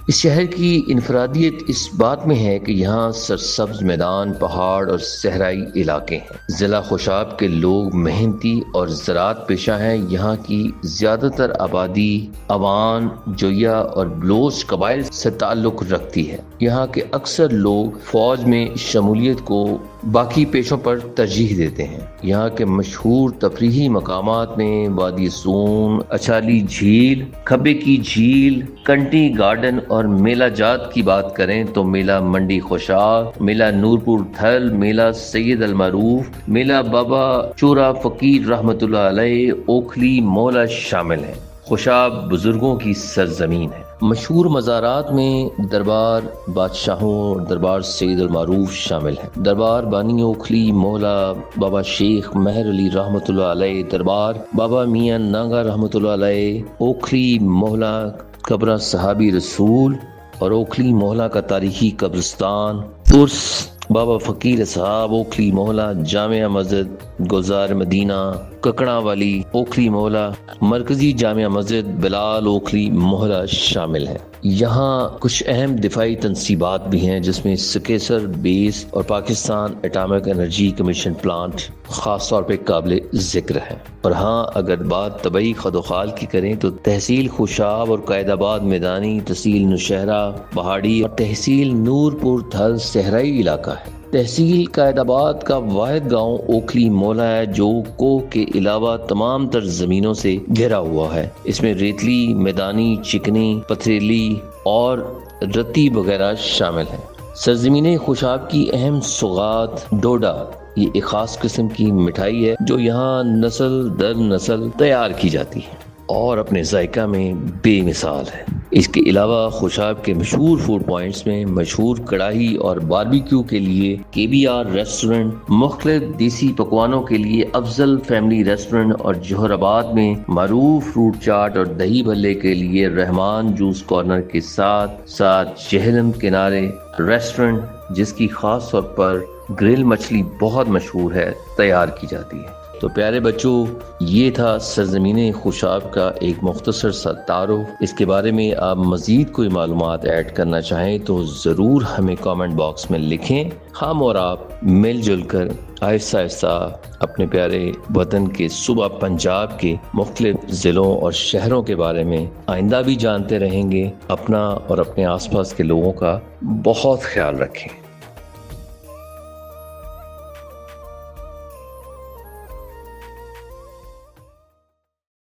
اس شہر کی انفرادیت اس بات میں ہے کہ یہاں سرسبز میدان، پہاڑ اور صحرائی علاقے ہیں۔ ضلع خوشاب کے لوگ محنتی اور زراعت پیشہ ہیں۔ یہاں کی زیادہ تر آبادی اوان، جویا اور بلوچ قبائل سے تعلق رکھتی ہے۔ یہاں کے اکثر لوگ فوج میں شمولیت کو باقی پیشوں پر ترجیح دیتے ہیں۔ یہاں کے مشہور تفریحی مقامات میں وادی سون، اچالی جھیل، کھبے کی جھیل، کنٹی گارڈن اور میلہ جات کی بات کریں تو میلہ منڈی خوشاب، میلہ نورپور تھل، میلہ سید المعروف، میلہ بابا چورا فقیر رحمۃ اللہ علیہ، اوکھلی مولا شامل ہیں۔ خوشاب بزرگوں کی سرزمین ہے۔ مشہور مزارات میں دربار بادشاہوں اور دربار سید المعروف شامل ہیں۔ دربار بانی اوکھلی مولا بابا شیخ مہر علی رحمۃ اللہ علیہ، دربار بابا میاں ناگا رحمۃ اللہ علیہ، اوکھلی مولا قبر صحابی رسول اور اوکھلی مولا کا تاریخی قبرستان، عرس بابا فقیر صاحب، اوکھلی مولا جامع مسجد گلزار مدینہ، ککڑا والی اوکھلی مولا، مرکزی جامع مسجد بلال اوکھلی مولا شامل ہے۔ یہاں کچھ اہم دفاعی تنصیبات بھی ہیں جس میں سکیسر بیس اور Pakistan atomic energy commission plant خاص طور پہ قابل ذکر ہے۔ اور ہاں، اگر بات طبعی خدوخال کی کریں تو تحصیل خوشاب اور قائد آباد میدانی، تحصیل نوشہرہ پہاڑی اور تحصیل نورپور تھل صحرائی علاقہ ہے۔ تحصیل قائد آباد کا واحد گاؤں اوکھلی مولا ہے جو کوہ کے علاوہ تمام تر زمینوں سے گھرا ہوا ہے۔ اس میں ریتلی، میدانی، چکنی، پتھریلی اور رتی وغیرہ شامل ہیں۔ سرزمین خوشاب کی اہم سوغات ڈوڈا، یہ ایک خاص قسم کی مٹھائی ہے جو یہاں نسل در نسل تیار کی جاتی ہے اور اپنے ذائقہ میں بے مثال ہے۔ اس کے علاوہ خوشاب کے مشہور فوڈ پوائنٹس میں مشہور کڑاہی اور باربیکیو کے لیے KBR ریسٹورنٹ، مختلف دیسی پکوانوں کے لیے افضل فیملی ریسٹورنٹ اور جوہر آباد میں معروف فروٹ چاٹ اور دہی بھلے کے لیے رحمان جوس کارنر کے ساتھ جہلم کنارے ریسٹورنٹ جس کی خاص طور پر گرل مچھلی بہت مشہور ہے تیار کی جاتی ہے۔ تو پیارے بچوں، یہ تھا سرزمین خوشاب کا ایک مختصر سا تعارف۔ اس کے بارے میں آپ مزید کوئی معلومات ایڈ کرنا چاہیں تو ضرور ہمیں کامنٹ باکس میں لکھیں۔ ہم اور آپ مل جل کر آہستہ آہستہ اپنے پیارے وطن کے صوبہ پنجاب کے مختلف ضلعوں اور شہروں کے بارے میں آئندہ بھی جانتے رہیں گے۔ اپنا اور اپنے آس پاس کے لوگوں کا بہت خیال رکھیں۔